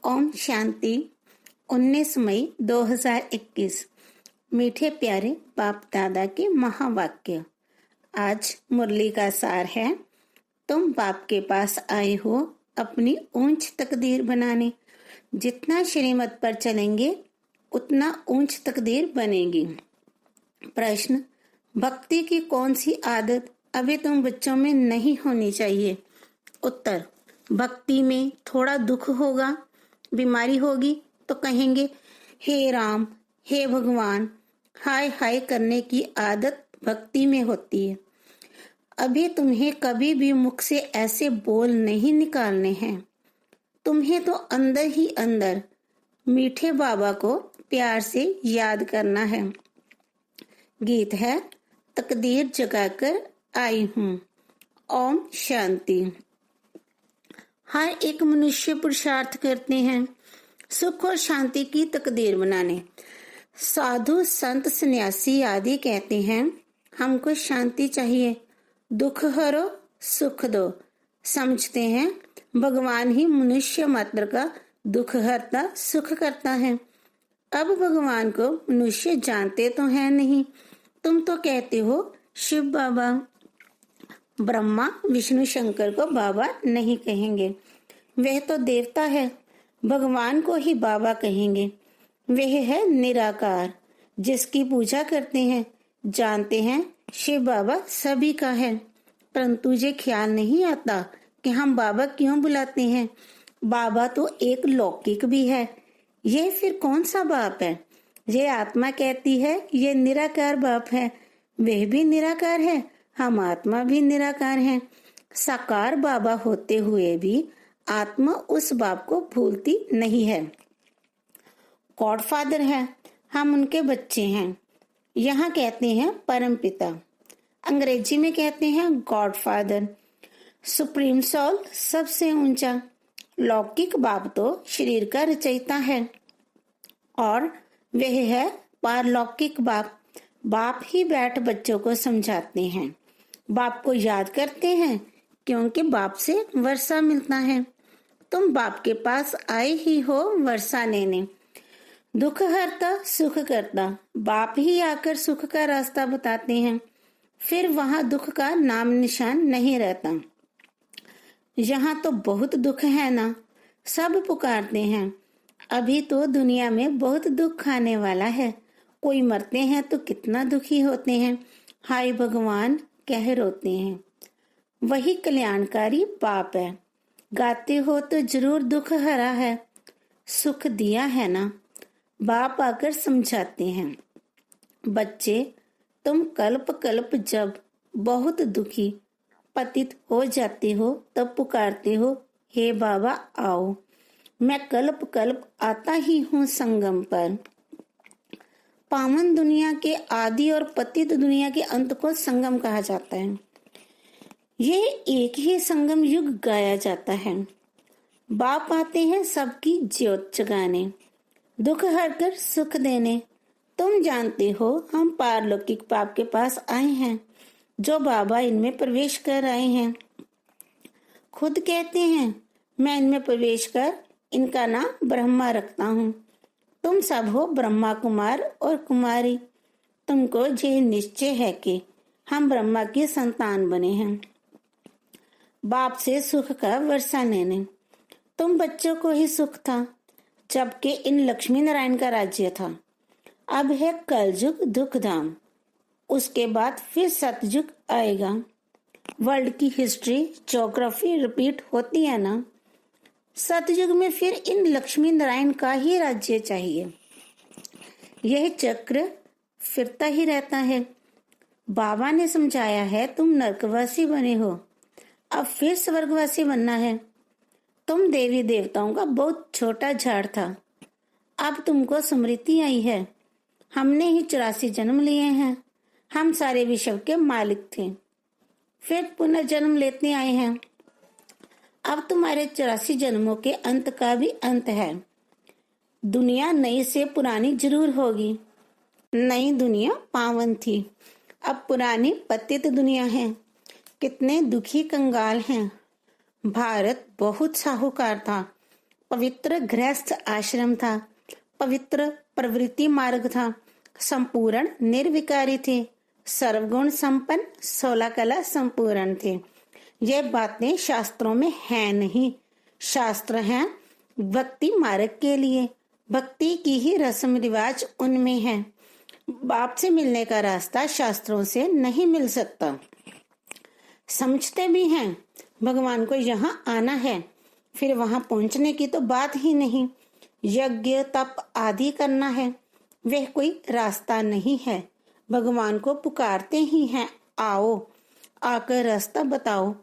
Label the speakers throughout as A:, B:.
A: ओम शांति। 19 मई 2021। मीठे प्यारे बाप दादा के महावाक्य। आज मुरली का सार है, तुम बाप के पास आए हो अपनी ऊंच तकदीर बनाने। जितना श्रीमत पर चलेंगे उतना ऊंच तकदीर बनेगी। प्रश्न, भक्ति की कौन सी आदत अभी तुम बच्चों में नहीं होनी चाहिए? उत्तर, भक्ति में थोड़ा दुख होगा, बीमारी होगी तो कहेंगे हे राम, हे भगवान, हाय हाय करने की आदत भक्ति में होती है। अभी तुम्हें कभी भी मुख से ऐसे बोल नहीं निकालने हैं। तुम्हें तो अंदर ही अंदर मीठे बाबा को प्यार से याद करना है। गीत है, तकदीर जगाकर आई हूँ। ओम शांति। हर एक मनुष्य पुरुषार्थ करते हैं सुख और शांति की तकदीर बनाने। साधु संत सन्यासी आदि कहते हैं हमको शांति चाहिए, दुख हरो सुख दो। समझते हैं भगवान ही मनुष्य मात्र का दुख हरता सुख करता है। अब भगवान को मनुष्य जानते तो है नहीं। तुम तो कहते हो शिव बाबा। ब्रह्मा विष्णु शंकर को बाबा नहीं कहेंगे, वह तो देवता है। भगवान को ही बाबा कहेंगे, वह है निराकार जिसकी पूजा करते हैं। जानते हैं शिव बाबा सभी का है, परंतु तुझे ख्याल नहीं आता कि हम बाबा क्यों बुलाते हैं। बाबा तो एक लौकिक भी है, यह फिर कौन सा बाप है? यह आत्मा कहती है यह निराकार बाप है, वह भी निराकार है, हम आत्मा भी निराकार हैं। साकार बाबा होते हुए भी आत्मा उस बाप को भूलती नहीं है। गॉड फादर है, हम उनके बच्चे हैं। यहाँ कहते हैं परम पिता, अंग्रेजी में कहते हैं गॉड फादर। सुप्रीम सोल सबसे ऊंचा। लौकिक बाप तो शरीर का रचयिता है और वह है पारलौकिक बाप। बाप ही बैठ बच्चों को समझाते हैं। बाप को याद करते हैं क्योंकि बाप से वर्षा मिलता है। तुम बाप के पास आए ही हो वर्षा लेने। दुख हरता सुख करता बाप ही आकर सुख का रास्ता बताते हैं, फिर वहां दुख का नाम निशान नहीं रहता। यहाँ तो बहुत दुख है ना, सब पुकारते हैं। अभी तो दुनिया में बहुत दुख आने वाला है। कोई मरते हैं तो कितना दुखी होते हैं, हाय भगवान कह रोते हैं। वही कल्याणकारी बाप है, गाते हो तो जरूर दुख हरा है, सुख दिया है ना। बाप आकर समझाते हैं, बच्चे तुम कल्प कल्प जब बहुत दुखी पतित हो जाते हो तब पुकारते हो हे बाबा आओ। मैं कल्प कल्प आता ही हूँ संगम पर। पावन दुनिया के आदि और पतित दुनिया के अंत को संगम कहा जाता है। यह एक ही संगम युग गाया जाता है। बाप आते हैं सबकी ज्योत जगाने, दुख हरकर सुख देने। तुम जानते हो हम पारलौकिक बाप के पास आए हैं, जो बाबा इनमें प्रवेश कर आए हैं। खुद कहते हैं मैं इनमें प्रवेश कर इनका नाम ब्रह्मा रखता हूँ। तुम सब हो ब्रह्मा कुमार और कुमारी। तुमको यह निश्चय है कि हम ब्रह्मा की संतान बने हैं, बाप से सुख का वर्षा लेने। तुम बच्चों को ही सुख था जबकि इन लक्ष्मी नारायण का राज्य था। अब है कलयुग दुख धाम, उसके बाद फिर सतयुग आएगा। वर्ल्ड की हिस्ट्री ज्योग्राफी रिपीट होती है ना। सतयुग में फिर इन लक्ष्मी नारायण का ही राज्य चाहिए। यह चक्र फिरता ही रहता है। बाबा ने समझाया है तुम नरकवासी बने हो, अब फिर स्वर्गवासी बनना है। तुम देवी देवताओं का बहुत छोटा झाड़ था, अब तुमको स्मृति आई है। हमने ही 84 जन्म लिए हैं, हम सारे विश्व के मालिक थे, फिर पुनर्जन्म लेते आए हैं। अब तुम्हारे 84 जन्मों के अंत का भी अंत है। दुनिया नई से पुरानी जरूर होगी। नई दुनिया पावन थी, अब पुरानी पतित दुनिया है। कितने दुखी कंगाल हैं। भारत बहुत साहूकार था, पवित्र गृहस्थ आश्रम था, पवित्र प्रवृत्ति मार्ग था, संपूर्ण निर्विकारी थे, सर्वगुण संपन्न, 16 कला संपूर्ण थे। ये बातें शास्त्रों में है नहीं, शास्त्र हैं भक्ति मार्ग के लिए। भक्ति की ही रस्म रिवाज उनमें है। बाप से मिलने का रास्ता शास्त्रों से नहीं मिल सकता। समझते भी हैं भगवान को यहाँ आना है, फिर वहां पहुंचने की तो बात ही नहीं। यज्ञ तप आदि करना है, वह कोई रास्ता नहीं है। भगवान को पुकारते ही हैं, आओ आकर रास्ता बताओ।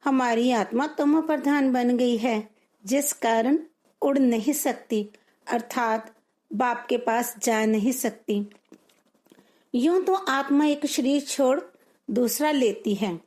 A: हमारी आत्मा तमो प्रधान बन गई है, जिस कारण उड़ नहीं सकती, अर्थात बाप के पास जा नहीं सकती। यूं तो आत्मा एक शरीर छोड़ दूसरा लेती है,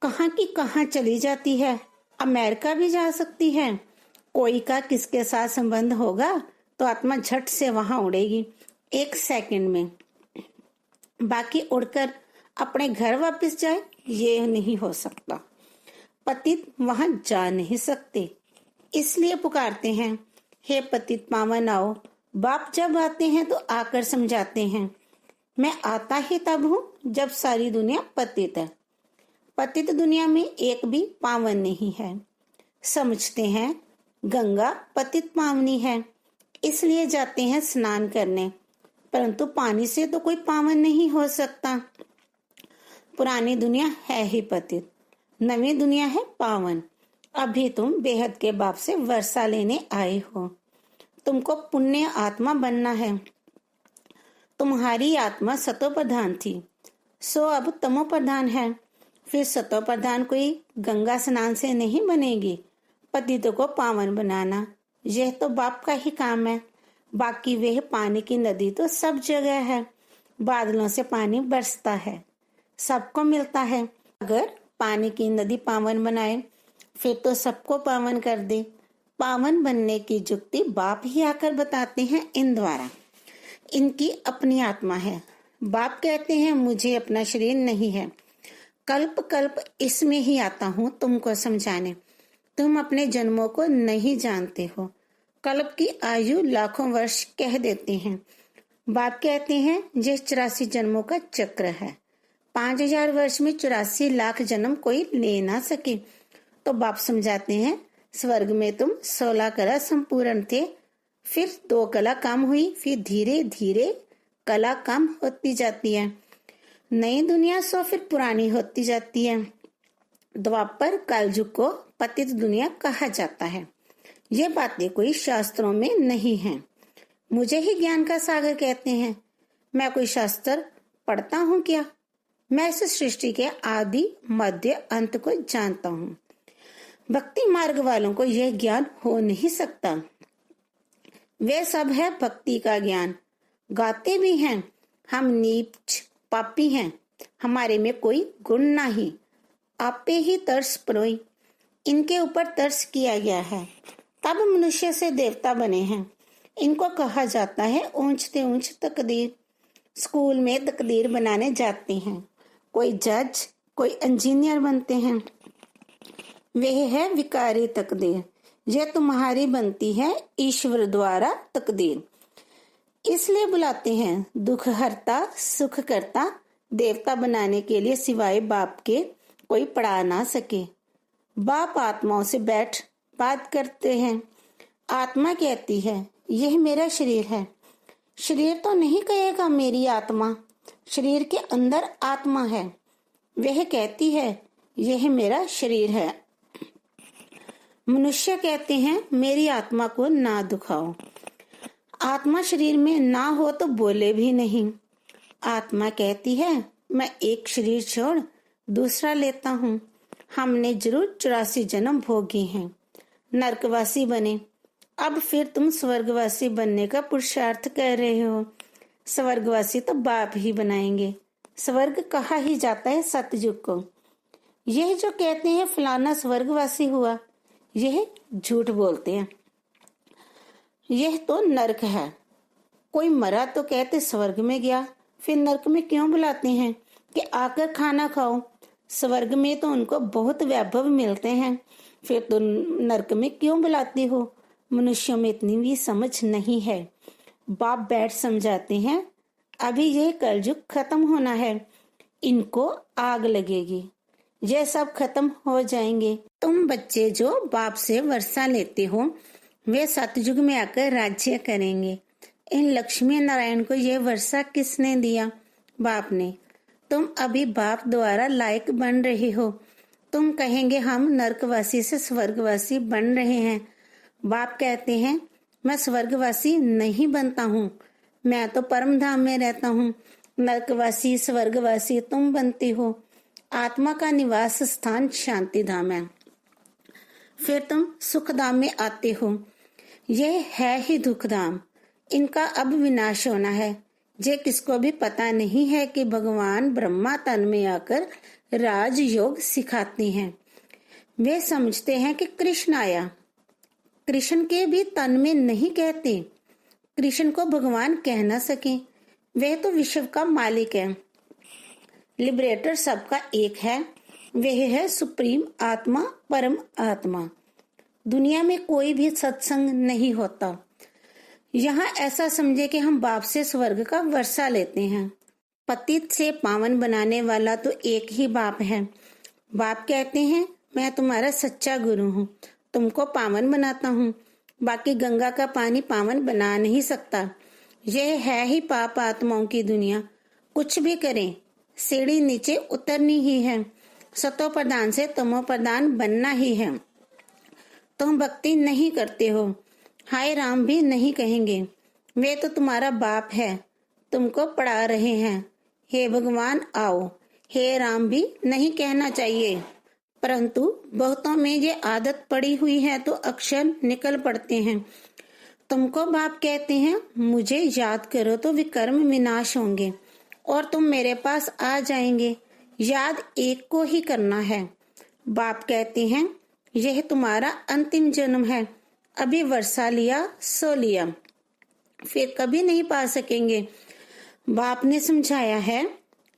A: कहाँ की कहाँ चली जाती है। अमेरिका भी जा सकती है। कोई का किसके साथ संबंध होगा तो आत्मा झट से वहां उड़ेगी, 1 सेकंड में। बाकी उड़कर अपने घर वापस जाए, ये नहीं हो सकता। पतित वहां जा नहीं सकते, इसलिए पुकारते हैं, हे पतित पावन आओ। बाप जब आते हैं तो आकर समझाते हैं, मैं आता ही तब हूँ जब सारी दुनिया पतित है। पतित दुनिया में एक भी पावन नहीं है। समझते हैं गंगा पतित पावनी है, इसलिए जाते हैं स्नान करने, परंतु पानी से तो कोई पावन नहीं हो सकता। पुरानी दुनिया है ही पतित, नवी दुनिया है पावन। अभी तुम बेहद के बाप से वर्षा लेने आए हो, तुमको पुण्य आत्मा बनना है। तुम्हारी आत्मा सतो प्रधान थी, सो अब तमो प्रधान है। फिर सतो प्रधान कोई गंगा स्नान से नहीं बनेगी। पतितों को पावन बनाना यह तो बाप का ही काम है। बाकी वह पानी की नदी तो सब जगह है, बादलों से पानी बरसता है, सबको मिलता है। अगर पानी की नदी पावन बनाए फिर तो सबको पावन कर दे। पावन बनने की जुक्ति बाप ही आकर बताते हैं इन द्वारा। इनकी अपनी आत्मा है। बाप कहते हैं मुझे अपना शरीर नहीं है, कल्प कल्प इसमें ही आता हूँ तुमको समझाने। तुम अपने जन्मों को नहीं जानते हो। कल्प की आयु लाखों वर्ष कह देते हैं। बाप कहते हैं यह 84 जन्मों का चक्र है। 5000 वर्ष में 84 लाख जन्म कोई ले ना सके। तो बाप समझाते हैं स्वर्ग में तुम 16 कला संपूर्ण थे, फिर 2 कला कम हुई, फिर धीरे धीरे कला कम होती जाती है। नई दुनिया सो फिर पुरानी होती जाती है। द्वापर कलयुग को पतित दुनिया कहा जाता है। ये बातें कोई शास्त्रों में नहीं हैं। मुझे ही ज्ञान का सागर कहते हैं। मैं कोई शास्त्र पढ़ता हूँ क्या? मैं इस सृष्टि के आदि मध्य अंत को जानता हूँ। भक्ति मार्ग वालों को यह ज्ञान हो नहीं सकता। वे सब है भक्ति का ज्ञान, गाते भी हैं हम नीच पापी हैं, हमारे में कोई गुण नहीं, आपे ही तरस परोई। इनके ऊपर तरस किया गया है, तब मनुष्य से देवता बने हैं। इनको कहा जाता है ऊंचते ऊंच तकदीर। स्कूल में तकदीर बनाने जाते हैं, कोई जज कोई इंजीनियर बनते हैं। वह है विकारी तकदीर। यह तुम्हारी बनती है ईश्वर द्वारा तकदीर। इसलिए बुलाते हैं दुख हरता सुख करता। देवता बनाने के लिए सिवाय बाप के कोई पढ़ा ना सके। बाप आत्माओं से बैठ बात करते हैं। आत्मा कहती है यह मेरा शरीर है। शरीर तो नहीं कहेगा मेरी आत्मा, शरीर के अंदर आत्मा है। वह कहती है यह मेरा शरीर है। मनुष्य कहते हैं मेरी आत्मा को ना दुखाओ। आत्मा शरीर में ना हो तो बोले भी नहीं। आत्मा कहती है मैं एक शरीर छोड़ दूसरा लेता हूँ। हमने जरूर 84 जन्म भोगे हैं, नरकवासी बने, अब फिर तुम स्वर्गवासी बनने का पुरुषार्थ कर रहे हो। स्वर्गवासी तो बाप ही बनाएंगे। स्वर्ग कहा ही जाता है सतयुग को। यह जो कहते हैं फलाना स्वर्गवासी हुआ, यह झूठ बोलते हैं। यह तो नरक है। कोई मरा तो कहते स्वर्ग में गया, फिर नरक में क्यों बुलाते हैं कि आकर खाना खाओ। स्वर्ग में तो उनको बहुत वैभव मिलते हैं, फिर तो नरक में क्यों बुलाते हो? मनुष्यों में इतनी भी समझ नहीं है। बाप बैठ समझाते हैं, अभी ये कलयुग खत्म होना है, इनको आग लगेगी, ये सब खत्म हो जाएंगे। तुम बच्चे जो बाप से वर्षा लेते हो, वे सतयुग में आकर राज्य करेंगे। इन लक्ष्मी नारायण को ये वर्षा किसने दिया? बाप ने। तुम अभी बाप द्वारा लायक बन रहे हो। तुम कहेंगे हम नरकवासी से स्वर्गवासी बन रहे हैं। बाप कहते हैं, मैं स्वर्गवासी नहीं बनता हूँ, मैं तो परम धाम में रहता हूँ। नरकवासी स्वर्गवासी तुम बनते हो। आत्मा का निवास स्थान शांति धाम है, फिर तुम सुख धाम में आते हो। यह है ही दुख धाम, इनका अब विनाश होना है। ये किसको भी पता नहीं है कि भगवान ब्रह्मा तन में आकर राजयोग सिखाते हैं। वे समझते हैं कि कृष्ण आया। कृष्ण के भी तन में नहीं कहते। कृष्ण को भगवान कह न सके, वह तो विश्व का मालिक है। लिबरेटर सबका एक है, वह है सुप्रीम आत्मा, परम आत्मा। दुनिया में कोई भी सत्संग नहीं होता। यहाँ ऐसा समझे कि हम बाप से स्वर्ग का वर्षा लेते हैं। पतित से पावन बनाने वाला तो एक ही बाप है। बाप कहते हैं, मैं तुम्हारा सच्चा गुरु हूँ, तुमको पावन बनाता हूँ। बाकी गंगा का पानी पावन बना नहीं सकता। यह है ही पाप आत्माओं की दुनिया। कुछ भी करें, सीढ़ी नीचे उतरनी ही है। सतो प्रधान से तमो प्रधान बनना ही है। तुम भक्ति नहीं करते हो, हाय राम भी नहीं कहेंगे। वे तो तुम्हारा बाप है, तुमको पढ़ा रहे हैं। हे भगवान आओ, हे राम भी नहीं कहना चाहिए, परंतु बहुतों में ये आदत पड़ी हुई है तो अक्षर निकल पड़ते हैं। तुमको बाप कहते हैं, मुझे याद करो तो विकर्म विनाश होंगे और तुम मेरे पास आ जाएंगे। याद एक को ही करना है। बाप कहते हैं, यह तुम्हारा अंतिम जन्म है। अभी वर्षा लिया सो लिया, फिर कभी नहीं पा सकेंगे। बाप ने समझाया है,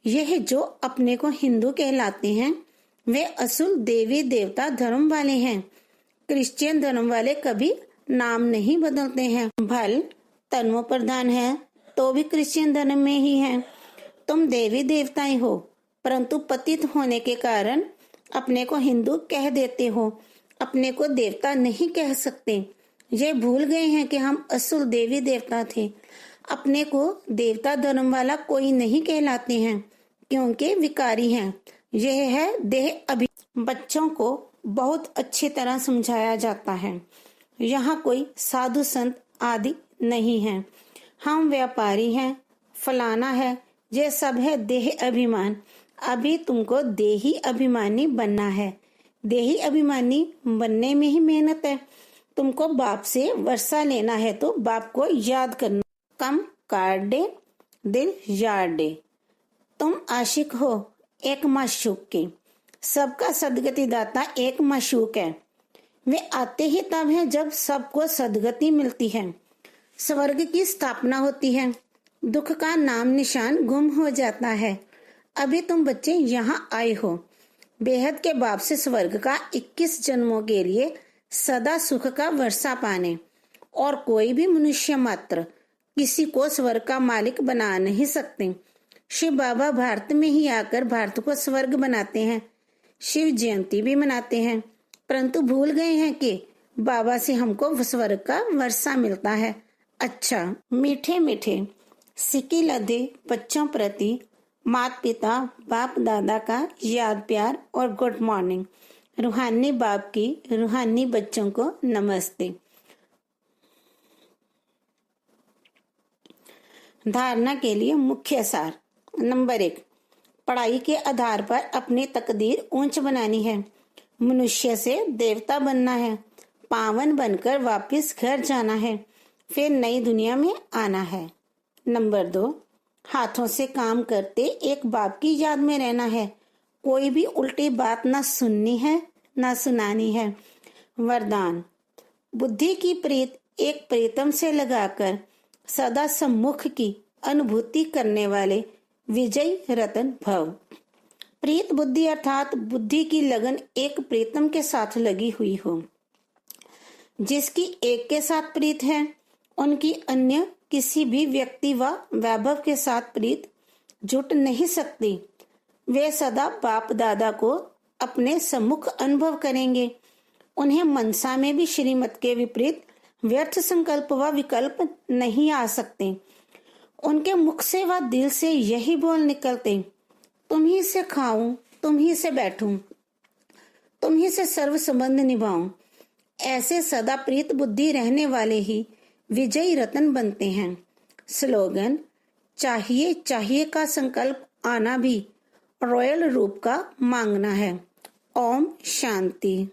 A: यह जो अपने को हिंदू कहलाते हैं, वे असुल देवी देवता धर्म वाले हैं। क्रिश्चियन धर्म वाले कभी नाम नहीं बदलते हैं। भल तन्मो प्रधान है तो भी क्रिश्चियन धर्म में ही है। तुम देवी देवताएं हो, परंतु पतित होने के कारण अपने को हिंदू कह देते हो, अपने को देवता नहीं कह सकते। ये भूल गए हैं कि हम असुर देवी देवता थे। अपने को देवता धर्म वाला कोई नहीं कहलाते हैं, क्योंकि विकारी हैं। यह है देह अभि। बच्चों को बहुत अच्छी तरह समझाया जाता है। यहाँ कोई साधु संत आदि नहीं है। हम व्यापारी हैं, फलाना है, ये सब है देह अभिमान। अभी तुमको देही अभिमानी बनना है। देही अभिमानी बनने में ही मेहनत है। तुमको बाप से वर्षा लेना है तो बाप को याद करना। कम काट दे दिल यार दे। तुम आशिक हो एक माशूक के। सबका सदगति दाता एक माशूक है। वे आते ही तब है जब सबको सदगति मिलती है, स्वर्ग की स्थापना होती है, दुख का नाम निशान गुम हो जाता है। अभी तुम बच्चे यहाँ आए हो बेहद के बाप से स्वर्ग का 21 जन्मों के लिए सदा सुख का वर्षा पाने। और कोई भी मनुष्य मात्र किसी को स्वर्ग का मालिक बना नहीं सकते। शिव बाबा भारत में ही आकर भारत को स्वर्ग बनाते हैं, शिव जयंती भी मनाते हैं, परंतु भूल गए हैं कि बाबा से हमको स्वर्ग का वर्षा मिलता है। अच्छा, मीठे मीठे सिक्की लदे बच्चों प्रति माता पिता बाप दादा का याद प्यार और गुड मॉर्निंग। रूहानी बाप की रूहानी बच्चों को नमस्ते। धारणा के लिए मुख्य सार। नंबर 1, पढ़ाई के आधार पर अपनी तकदीर ऊंच बनानी है। मनुष्य से देवता बनना है, पावन बनकर वापस घर जाना है, फिर नई दुनिया में आना है। नंबर 2, हाथों से काम करते एक बाप की याद में रहना है। कोई भी उल्टी बात न सुननी है न सुनानी है। वरदान, बुद्धि की प्रीत एक प्रीतम से लगाकर सदा सम्मुख की अनुभूति करने वाले विजय रतन भव। प्रीत बुद्धि अर्थात बुद्धि की लगन एक प्रीतम के साथ लगी हुई हो। जिसकी एक के साथ प्रीत है, उनकी अन्य किसी भी व्यक्ति व वैभव के साथ प्रीत जुट नहीं सकती। वे सदा बाप दादा को अपने सम्मुख अनुभव करेंगे। उन्हें मनसा में भी श्रीमत के विपरीत व्यर्थ संकल्प व विकल्प नहीं आ सकते। उनके मुख से व दिल से यही बोल निकलते, तुम ही से खाऊं, तुम ही से बैठूं, तुम ही से सर्व संबंध निभाऊं। ऐसे सदा प्रीत बुद्धि रहने वाले ही विजयी रत्न बनते हैं। स्लोगन, चाहिए चाहिए का संकल्प आना भी रॉयल रूप का मांगना है। ओम शांति।